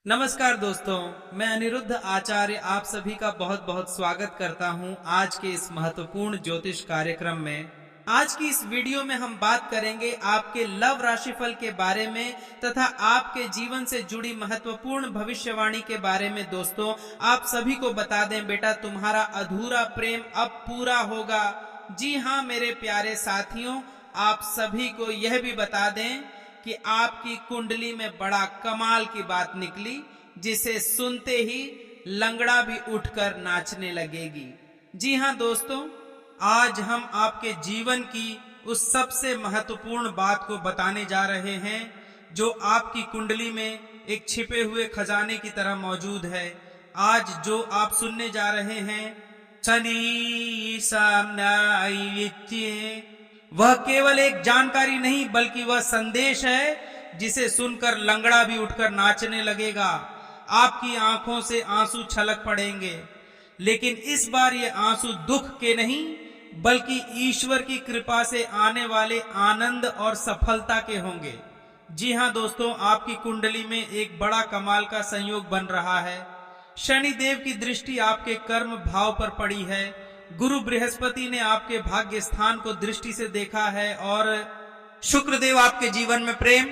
नमस्कार दोस्तों, मैं अनिरुद्ध आचार्य आप सभी का बहुत बहुत स्वागत करता हूं आज के इस महत्वपूर्ण ज्योतिष कार्यक्रम में। आज की इस वीडियो में हम बात करेंगे आपके लव राशिफल के बारे में तथा आपके जीवन से जुड़ी महत्वपूर्ण भविष्यवाणी के बारे में। दोस्तों, आप सभी को बता दें बेटा, तुम्हारा अधूरा प्रेम अब पूरा होगा। जी हाँ मेरे प्यारे साथियों, आप सभी को यह भी बता दें कि आपकी कुंडली में बड़ा कमाल की बात निकली, जिसे सुनते ही लंगड़ा भी उठकर नाचने लगेगी। जी हाँ दोस्तों, आज हम आपके जीवन की उस सबसे महत्वपूर्ण बात को बताने जा रहे हैं जो आपकी कुंडली में एक छिपे हुए खजाने की तरह मौजूद है। आज जो आप सुनने जा रहे हैं, शनि सामने, वह केवल एक जानकारी नहीं बल्कि वह संदेश है जिसे सुनकर लंगड़ा भी उठकर नाचने लगेगा। आपकी आंखों से आंसू छलक पड़ेंगे, लेकिन इस बार ये आंसू दुख के नहीं बल्कि ईश्वर की कृपा से आने वाले आनंद और सफलता के होंगे। जी हाँ दोस्तों, आपकी कुंडली में एक बड़ा कमाल का संयोग बन रहा है। शनि देव की दृष्टि आपके कर्म भाव पर पड़ी है। गुरु बृहस्पति ने आपके भाग्य स्थान को दृष्टि से देखा है और शुक्र देव आपके जीवन में प्रेम,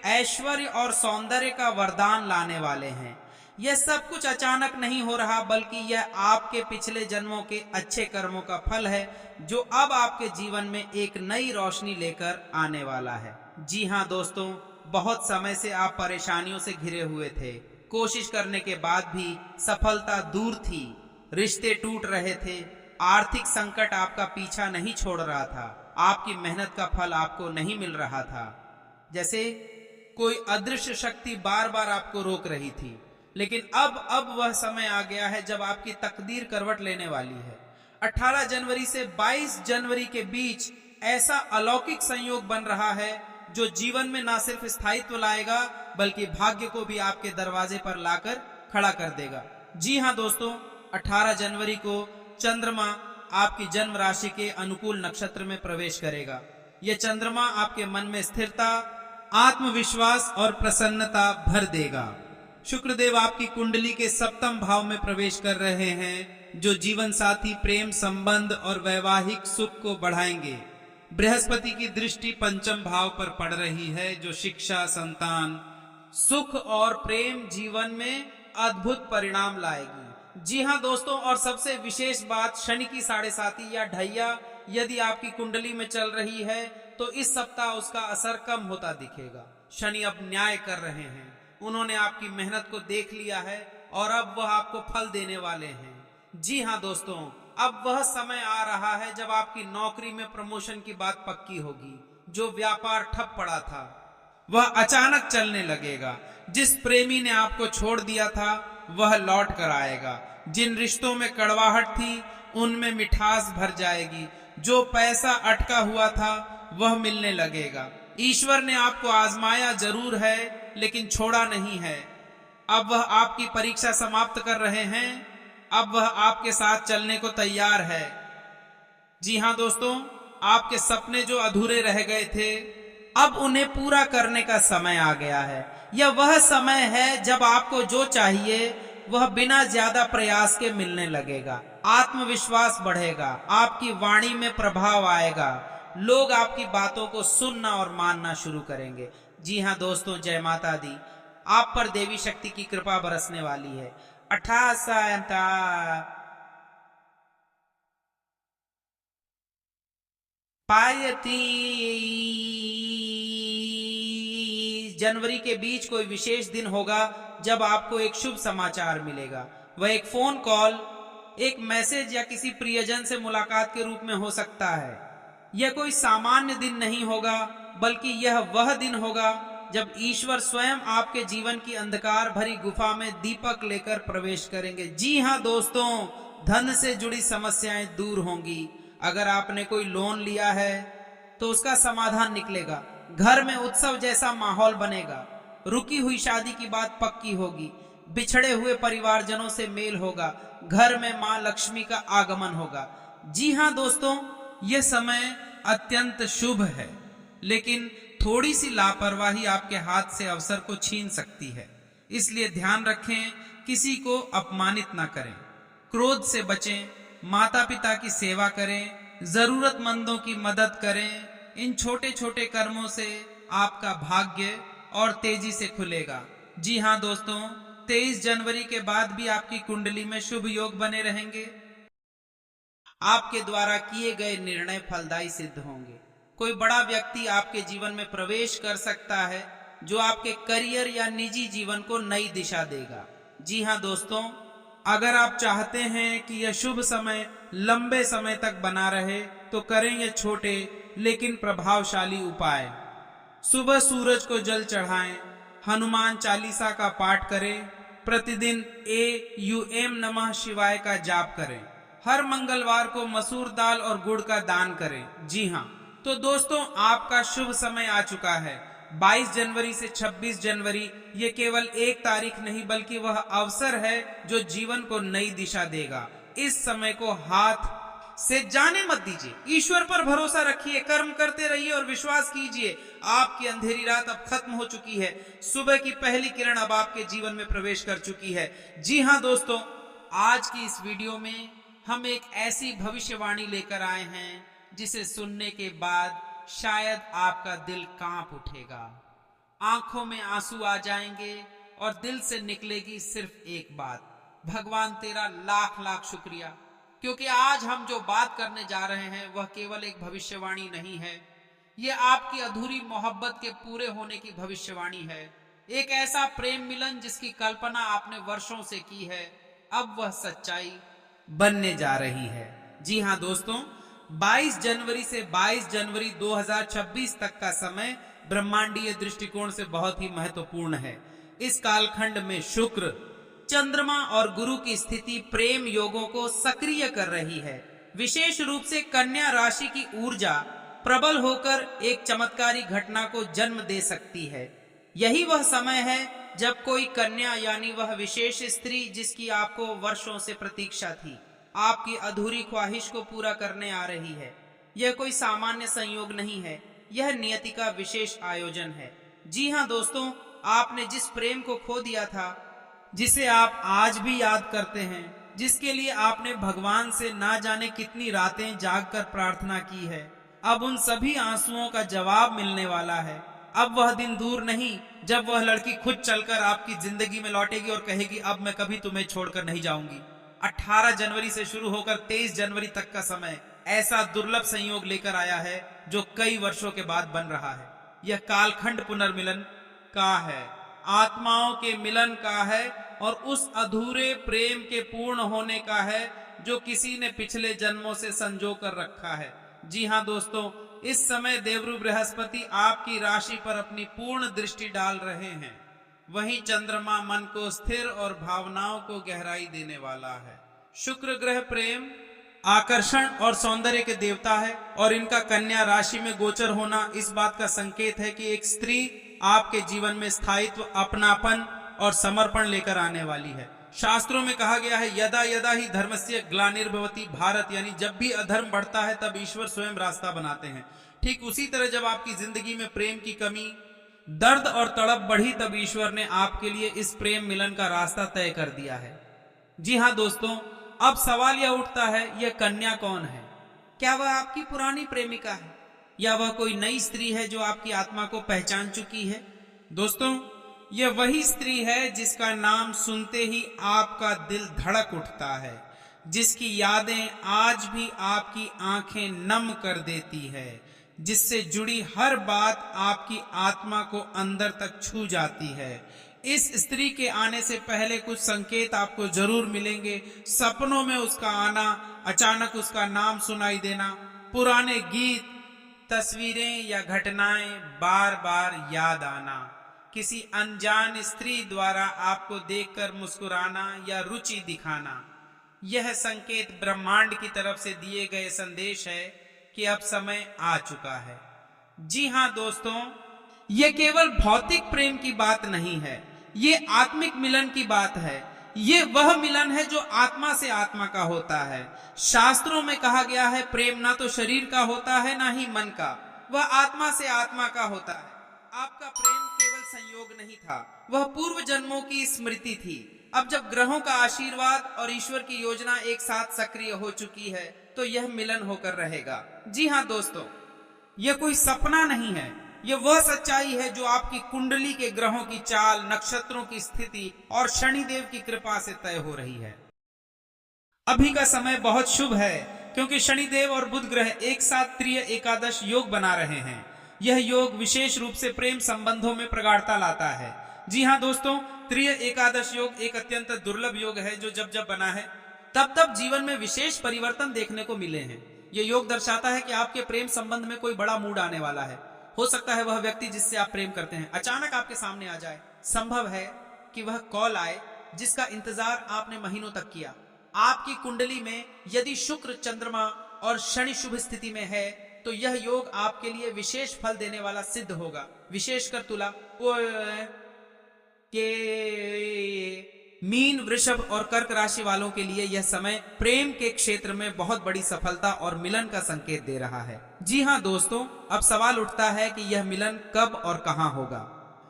ऐश्वर्य और सौंदर्य का वरदान लाने वाले हैं। यह सब कुछ अचानक नहीं हो रहा बल्कि यह आपके पिछले जन्मों के अच्छे कर्मों का फल है जो अब आपके जीवन में एक नई रोशनी लेकर आने वाला है। जी हाँ दोस्तों, बहुत समय से आप परेशानियों से घिरे हुए थे। कोशिश करने के बाद भी सफलता दूर थी, रिश्ते टूट रहे थे, आर्थिक संकट आपका पीछा नहीं छोड़ रहा था, आपकी मेहनत का फल आपको नहीं मिल रहा था। जैसे कोई अदृश्य शक्ति बार बार आपको रोक रही थी। लेकिन अब वह समय आ गया है जब आपकी तकदीर करवट लेने वाली है। 18 जनवरी से 22 जनवरी के बीच ऐसा अलौकिक संयोग बन रहा है जो जीवन में न सिर्फ स्थायित्व लाएगा बल्कि भाग्य को भी आपके दरवाजे पर लाकर खड़ा कर देगा। जी हाँ दोस्तों, 18 जनवरी को चंद्रमा आपकी जन्म राशि के अनुकूल नक्षत्र में प्रवेश करेगा। यह चंद्रमा आपके मन में स्थिरता, आत्मविश्वास और प्रसन्नता भर देगा। शुक्रदेव आपकी कुंडली के सप्तम भाव में प्रवेश कर रहे हैं जो जीवन साथी, प्रेम संबंध और वैवाहिक सुख को बढ़ाएंगे। बृहस्पति की दृष्टि पंचम भाव पर पड़ रही है जो शिक्षा, संतान, सुख और प्रेम जीवन में अद्भुत परिणाम लाएगी। जी हाँ दोस्तों, और सबसे विशेष बात, शनि की 7.5 या ढैया यदि आपकी कुंडली में चल रही है तो इस सप्ताह उसका असर कम होता दिखेगा। शनि अब न्याय कर रहे हैं, उन्होंने आपकी मेहनत को देख लिया है और अब वह आपको फल देने वाले हैं। जी हाँ दोस्तों, अब वह समय आ रहा है जब आपकी नौकरी में प्रमोशन की बात पक्की होगी। जो व्यापार ठप पड़ा था वह अचानक चलने लगेगा। जिस प्रेमी ने आपको छोड़ दिया था वह लौट कर आएगा। जिन रिश्तों में कड़वाहट थी उनमें मिठास भर जाएगी। जो पैसा अटका हुआ था वह मिलने लगेगा। ईश्वर ने आपको आजमाया जरूर है लेकिन छोड़ा नहीं है। अब वह आपकी परीक्षा समाप्त कर रहे हैं, अब वह आपके साथ चलने को तैयार है। जी हाँ दोस्तों, आपके सपने जो अधूरे रह गए थे अब उन्हें पूरा करने का समय आ गया है। यह वह समय है जब आपको जो चाहिए वह बिना ज्यादा प्रयास के मिलने लगेगा। आत्मविश्वास बढ़ेगा, आपकी वाणी में प्रभाव आएगा, लोग आपकी बातों को सुनना और मानना शुरू करेंगे। जी हाँ दोस्तों, जय माता दी। आप पर देवी शक्ति की कृपा बरसने वाली है। 18 पायती जनवरी के बीच कोई विशेष दिन होगा जब आपको एक शुभ समाचार मिलेगा। वह एक फोन कॉल, एक मैसेज या किसी प्रियजन से मुलाकात के रूप में हो सकता है। यह कोई सामान्य दिन नहीं होगा बल्कि यह वह दिन होगा जब ईश्वर स्वयं आपके जीवन की अंधकार भरी गुफा में दीपक लेकर प्रवेश करेंगे। जी हाँ दोस्तों, धन से जुड़ी समस्याएं दूर होंगी। अगर आपने कोई लोन लिया है तो उसका समाधान निकलेगा। घर में उत्सव जैसा माहौल बनेगा। रुकी हुई शादी की बात पक्की होगी। बिछड़े हुए परिवारजनों से मेल होगा। घर में मां लक्ष्मी का आगमन होगा। जी हाँ दोस्तों, यह समय अत्यंत शुभ है, लेकिन थोड़ी सी लापरवाही आपके हाथ से अवसर को छीन सकती है। इसलिए ध्यान रखें, किसी को अपमानित ना करें, क्रोध से बचें, माता पिता की सेवा करें, जरूरतमंदों की मदद करें। इन छोटे छोटे कर्मों से आपका भाग्य और तेजी से खुलेगा। जी हाँ दोस्तों, 23 जनवरी के बाद भी आपकी कुंडली में शुभ योग बने रहेंगे। आपके द्वारा किए गए निर्णय फलदायी सिद्ध होंगे। कोई बड़ा व्यक्ति आपके जीवन में प्रवेश कर सकता है जो आपके करियर या निजी जीवन को नई दिशा देगा। जी हाँ दोस्तों, अगर आप चाहते हैं कि यह शुभ समय लंबे समय तक बना रहे तो करें ये छोटे लेकिन प्रभावशाली उपाय। सुबह सूरज को जल चढ़ाएं, हनुमान चालीसा का पाठ करें, प्रतिदिन AUM नमः शिवाय का जाप करें, हर मंगलवार को मसूर दाल और गुड़ का दान करें। जी हाँ, तो दोस्तों आपका शुभ समय आ चुका है। 22 जनवरी से 26 जनवरी ये केवल एक तारीख नहीं बल्कि वह अवसर है जो जीवन को नई दिशा देगा। इस समय को हाथ से जाने मत दीजिए, ईश्वर पर भरोसा रखिए, कर्म करते रहिए और विश्वास कीजिए आपकी अंधेरी रात अब खत्म हो चुकी है। सुबह की पहली किरण अब आपके जीवन में प्रवेश कर चुकी है। जी हाँ दोस्तों, आज की इस वीडियो में हम एक ऐसी भविष्यवाणी लेकर आए हैं जिसे सुनने के बाद शायद आपका दिल कांप उठेगा, आंखों में आंसू आ जाएंगे और दिल से निकलेगी सिर्फ एक बात, भगवान तेरा लाख लाख शुक्रिया। क्योंकि आज हम जो बात करने जा रहे हैं वह केवल एक भविष्यवाणी नहीं है, यह आपकी अधूरी मोहब्बत के पूरे होने की भविष्यवाणी है। एक ऐसा प्रेम मिलन जिसकी कल्पना आपने वर्षों से की है, अब वह सच्चाई बनने जा रही है। जी हाँ दोस्तों, 22 जनवरी से 22 जनवरी 2026 तक का समय ब्रह्मांडीय दृष्टिकोण से बहुत ही महत्वपूर्ण है। इस कालखंड में शुक्र, चंद्रमा और गुरु की स्थिति प्रेम योगों को सक्रिय कर रही है। विशेष रूप से कन्या राशि की ऊर्जा प्रबल होकर एक चमत्कारी घटना को जन्म दे सकती है। यही वह समय है जब कोई कन्या यानी वह विशेष स्त्री जिसकी आपको वर्षों से प्रतीक्षा थी, आपकी अधूरी ख्वाहिश को पूरा करने आ रही है। यह कोई सामान्य संयोग नहीं है, यह नियति का विशेष आयोजन है। जी हाँ दोस्तों, आपने जिस प्रेम को खो दिया था, जिसे आप आज भी याद करते हैं, जिसके लिए आपने भगवान से ना जाने कितनी रातें जागकर प्रार्थना की है, अब उन सभी आंसुओं का जवाब मिलने वाला है। अब वह दिन दूर नहीं जब वह लड़की खुद चलकर आपकी जिंदगी में लौटेगी और कहेगी अब मैं कभी तुम्हें छोड़कर नहीं जाऊंगी। 18 जनवरी से शुरू होकर 23 जनवरी तक का समय ऐसा दुर्लभ संयोग लेकर आया है जो कई वर्षों के बाद बन रहा है। यह कालखंड पुनर्मिलन का है, आत्माओं के मिलन का है और उस अधूरे प्रेम के पूर्ण होने का है जो किसी ने पिछले जन्मों से संजो कर रखा है। जी हाँ दोस्तों, इस समय देवरु बृहस्पति आपकी राशि पर अपनी पूर्ण दृष्टि डाल रहे हैं। वहीं चंद्रमा मन को स्थिर और भावनाओं को गहराई देने वाला है। शुक्र ग्रह प्रेम, आकर्षण और सौंदर्य के देवता है और इनका कन्या राशि में गोचर होना इस बात का संकेत है कि एक स्त्री आपके जीवन में स्थायित्व, अपनापन और समर्पण लेकर आने वाली है। शास्त्रों में कहा गया है यदा यदा ही धर्मस्य ग्लानिर्भवति भारत, यानी जब भी अधर्म बढ़ता है तब ईश्वर स्वयं रास्ता बनाते हैं। ठीक उसी तरह जब आपकी जिंदगी में प्रेम की कमी, दर्द और तड़प बढ़ी तब ईश्वर ने आपके लिए इस प्रेम मिलन का रास्ता तय कर दिया है। जी हाँ दोस्तों, अब सवाल यह उठता है, यह कन्या कौन है? क्या वह आपकी पुरानी प्रेमिका है या वह कोई नई स्त्री है जो आपकी आत्मा को पहचान चुकी है? दोस्तों, यह वही स्त्री है जिसका नाम सुनते ही आपका दिल धड़क उठता है, जिसकी यादें आज भी आपकी आंखें नम कर देती है, जिससे जुड़ी हर बात आपकी आत्मा को अंदर तक छू जाती है। इस स्त्री के आने से पहले कुछ संकेत आपको जरूर मिलेंगे। सपनों में उसका आना, अचानक उसका नाम सुनाई देना, पुराने गीत, तस्वीरें या घटनाएं बार बार याद आना, किसी अनजान स्त्री द्वारा आपको देखकर मुस्कुराना या रुचि दिखाना। यह संकेत ब्रह्मांड की तरफ से दिए गए संदेश है कि अब समय आ चुका है। जी हाँ दोस्तों, ये केवल भौतिक प्रेम की बात नहीं है, ये आत्मिक मिलन की बात है। ये वह मिलन है जो आत्मा से आत्मा का होता है। शास्त्रों में कहा गया है प्रेम ना तो शरीर का होता है ना ही मन का, वह आत्मा से आत्मा का होता है। आपका प्रेम केवल संयोग नहीं था, वह पूर्व जन्मों की स्मृति थी। अब जब ग्रहों का आशीर्वाद और ईश्वर की योजना एक साथ सक्रिय हो चुकी है तो यह मिलन होकर रहेगा। जी हाँ दोस्तों, यह कोई सपना नहीं है, यह वह सच्चाई है जो आपकी कुंडली के ग्रहों की चाल, नक्षत्रों की स्थिति और शनिदेव की कृपा से तय हो रही है। अभी का समय बहुत शुभ है क्योंकि शनिदेव और बुध ग्रह एक साथ त्रिय एकादश योग बना रहे हैं। यह योग विशेष रूप से प्रेम संबंधों में प्रगाढ़ता लाता है। जी हाँ दोस्तों, त्रिय एकादश योग एक अत्यंत दुर्लभ योग है जो जब जब बना है तब तब जीवन में विशेष परिवर्तन देखने को मिले हैं। यह योग दर्शाता है कि आपके प्रेम संबंध में कोई बड़ा मूड आने वाला है। हो सकता है वह व्यक्ति जिससे आप प्रेम करते हैं अचानक आपके सामने आ जाए। संभव है कि वह कॉल आए जिसका इंतजार आपने महीनों तक किया। आपकी कुंडली में यदि शुक्र, चंद्रमा और शनि शुभ स्थिति में है तो यह योग आपके लिए विशेष फल देने वाला सिद्ध होगा। विशेषकर तुला, मीन, वृषभ और कर्क राशि वालों के लिए यह समय प्रेम के क्षेत्र में बहुत बड़ी सफलता और मिलन का संकेत दे रहा है। जी हाँ दोस्तों, अब सवाल उठता है कि यह मिलन कब और कहां होगा।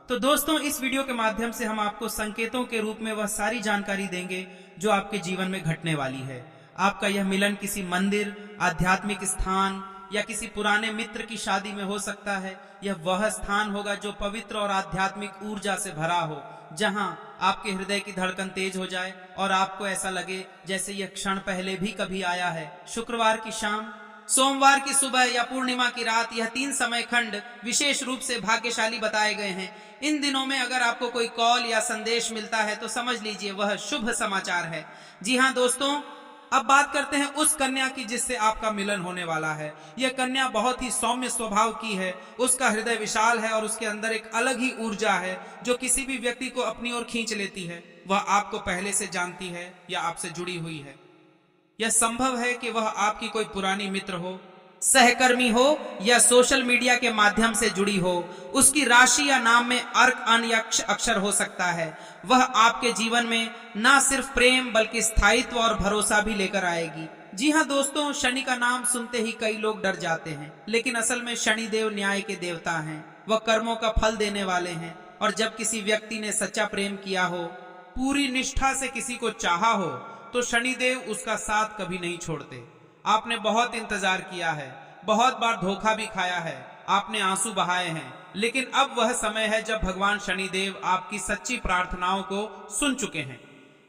तो दोस्तों, इस वीडियो के माध्यम से हम आपको संकेतों के रूप में वह सारी जानकारी देंगे जो आपके जीवन में घटने वाली है। आपका यह मिलन किसी मंदिर, आध्यात्मिक स्थान या किसी पुराने मित्र की शादी में हो सकता है। यह वह स्थान होगा जो पवित्र और आध्यात्मिक ऊर्जा से भरा हो, जहां आपके हृदय की धड़कन तेज हो जाए और आपको ऐसा लगे जैसे यह क्षण पहले भी कभी आया है। शुक्रवार की शाम, सोमवार की सुबह या पूर्णिमा की रात, यह 3 समय खंड विशेष रूप से भाग्यशाली बताए गए हैं। इन दिनों में अगर आपको कोई कॉल या संदेश मिलता है तो समझ लीजिए वह शुभ समाचार है। जी हाँ दोस्तों, अब बात करते हैं उस कन्या की जिससे आपका मिलन होने वाला है। यह कन्या बहुत ही सौम्य स्वभाव की है, उसका हृदय विशाल है और उसके अंदर एक अलग ही ऊर्जा है जो किसी भी व्यक्ति को अपनी ओर खींच लेती है। वह आपको पहले से जानती है या आपसे जुड़ी हुई है। यह संभव है कि वह आपकी कोई पुरानी मित्र हो, सहकर्मी हो या सोशल मीडिया के माध्यम से जुड़ी हो। उसकी राशि या नाम में अर्क, अन या अक्षर हो सकता है। वह आपके जीवन में न सिर्फ प्रेम बल्कि स्थायित्व और भरोसा भी लेकर आएगी। जी हाँ दोस्तों, शनि का नाम सुनते ही कई लोग डर जाते हैं, लेकिन असल में शनिदेव न्याय के देवता हैं। वह कर्मों का फल देने वाले हैं और जब किसी व्यक्ति ने सच्चा प्रेम किया हो, पूरी निष्ठा से किसी को चाहा हो, तो शनिदेव उसका साथ कभी नहीं छोड़ते। आपने बहुत इंतजार किया है, बहुत बार धोखा भी खाया है, आपने आंसू बहाए हैं, लेकिन अब वह समय है जब भगवान शनिदेव आपकी सच्ची प्रार्थनाओं को सुन चुके हैं।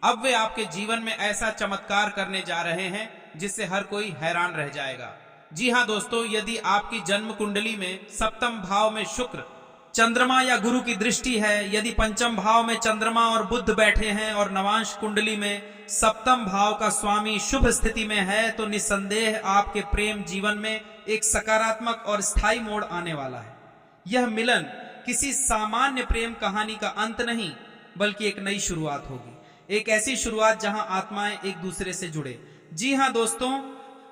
अब वे आपके जीवन में ऐसा चमत्कार करने जा रहे हैं जिससे हर कोई हैरान रह जाएगा। जी हाँ दोस्तों, यदि आपकी जन्म कुंडली में सप्तम भाव में शुक्र, चंद्रमा या गुरु की दृष्टि है, यदि पंचम भाव में चंद्रमा और बुध बैठे हैं और नवांश कुंडली में सप्तम भाव का स्वामी शुभ स्थिति में है, तो निस्संदेह आपके प्रेम जीवन में एक सकारात्मक और स्थायी मोड़ आने वाला है। यह मिलन किसी सामान्य प्रेम कहानी का अंत नहीं बल्कि एक नई शुरुआत होगी, एक ऐसी शुरुआत जहां आत्माएं एक दूसरे से जुड़े। जी हाँ दोस्तों,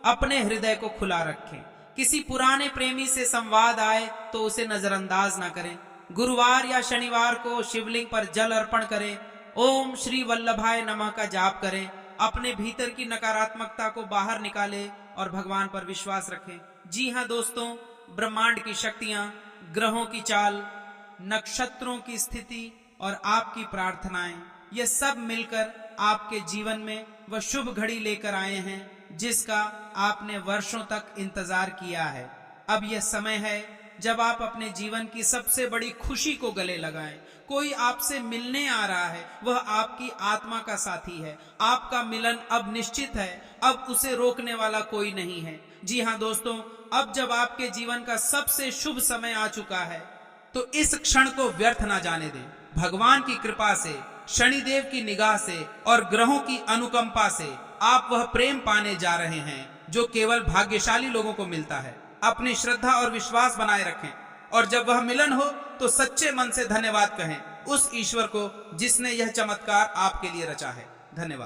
अपने हृदय को खुला रखें। किसी पुराने प्रेमी से संवाद आए तो उसे नजरअंदाज ना करें। गुरुवार या शनिवार को शिवलिंग पर जल अर्पण करें, ओम श्री वल्लभाय नमः का जाप करें, अपने भीतर की नकारात्मकता को बाहर निकालें और भगवान पर विश्वास रखें। जी हाँ दोस्तों, ब्रह्मांड की शक्तियां, ग्रहों की चाल, नक्षत्रों की स्थिति और आपकी प्रार्थनाएं, ये सब मिलकर आपके जीवन में वह शुभ घड़ी लेकर आए हैं जिसका आपने वर्षों तक इंतजार किया है। अब यह समय है जब आप अपने जीवन की सबसे बड़ी खुशी को गले लगाएं। कोई आपसे मिलने आ रहा है, वह आपकी आत्मा का साथी है। आपका मिलन अब निश्चित है, अब उसे रोकने वाला कोई नहीं है। जी हाँ दोस्तों, अब जब आपके जीवन का सबसे शुभ समय आ चुका है तो इस क्षण को व्यर्थ ना जाने दें। भगवान की कृपा से, शनिदेव की निगाह से और ग्रहों की अनुकंपा से आप वह प्रेम पाने जा रहे हैं जो केवल भाग्यशाली लोगों को मिलता है। अपनी श्रद्धा और विश्वास बनाए रखें और जब वह मिलन हो तो सच्चे मन से धन्यवाद कहें उस ईश्वर को जिसने यह चमत्कार आपके लिए रचा है। धन्यवाद।